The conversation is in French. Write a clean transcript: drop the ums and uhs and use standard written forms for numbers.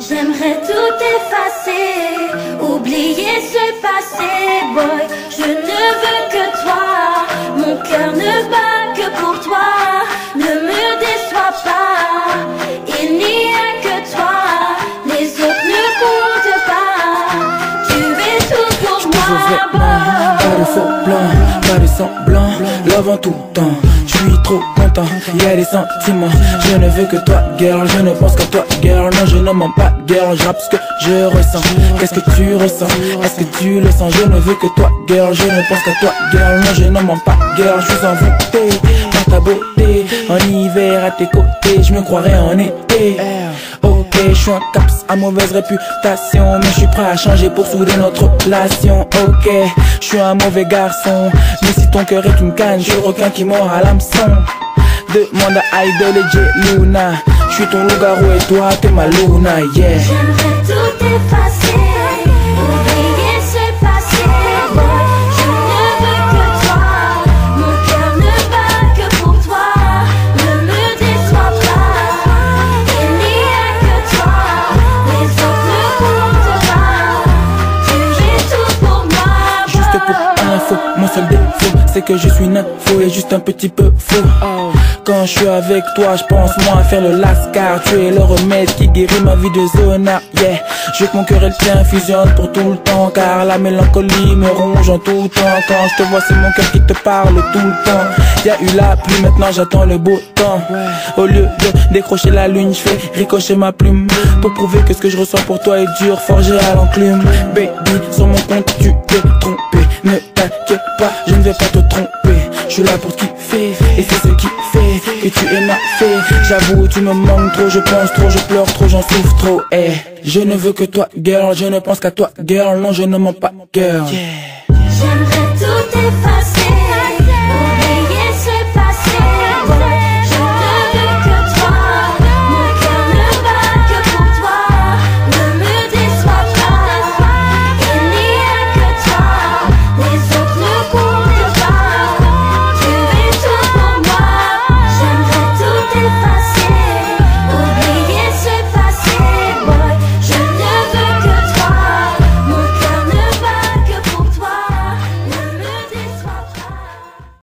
J'aimerais tout effacer, oublier ce passé, boy. Je ne veux que toi, mon cœur ne bat que pour toi. Ne me déçois pas, il n'y a que toi, les autres ne comptent pas. Tu es tout pour moi, boy. Pas de faux blancs, pas de semblant, love en tout temps. Je suis trop content, y'a des sentiments. Je ne veux que toi, girl, je ne pense qu'à toi, girl. Non, je ne mens pas, girl, je rappe ce que je ressens. Qu'est-ce que tu ressens? Est-ce que tu le sens? Je ne veux que toi, girl, je ne pense qu'à toi, girl. Non, je ne mens pas, girl, je suis envoûté par ta beauté. En hiver à tes côtés, je me croirais en été. Ok, je suis un caps à mauvaise réputation, mais je suis prêt à changer pour souder notre relation. Ok, je suis un mauvais garçon, mais si ton cœur est une canne, je suis le requin qui mord à l'hameçon. Demande à Idol et J Luna, je suis ton loup-garou et toi t'es ma Luna, yeah. J'aimerais tout effacer, oublier ce passé, boy. Je ne veux que toi, mon cœur ne bat que pour toi. Ne me déçois pas, il n'y a que toi, les autres ne comptent pas. Tu es tout pour moi, boy. Juste pour info, mon seul défaut c'est que je suis nympho et juste un petit peu faux. Quand je suis avec toi, je pense moins à faire le lascar. Tu es le remède qui guérit ma vie de zona, yeah. Je veux que mon cœur et le tien fusionnent pour tout le temps, car la mélancolie me ronge en tout temps. Quand je te vois, c'est mon cœur qui te parle tout le temps. Y'a eu la pluie, maintenant j'attends le beau temps. Au lieu de décrocher la lune, je fais ricocher ma plume pour prouver que ce que je ressens pour toi est dur, forgé à l'enclume. Baby, sur mon compte tu t'es trompé. Ne t'inquiète pas, je ne vais pas te tromper. Je suis là pour te kiffer, et c'est ce qui fait que tu es ma fée. J'avoue, tu me manques trop, je pense trop, je pleure trop, j'en souffre trop. Eh, je ne veux que toi, girl, je ne pense qu'à toi, girl. Non, je ne mens pas, girl. J'aimerais tout effacer,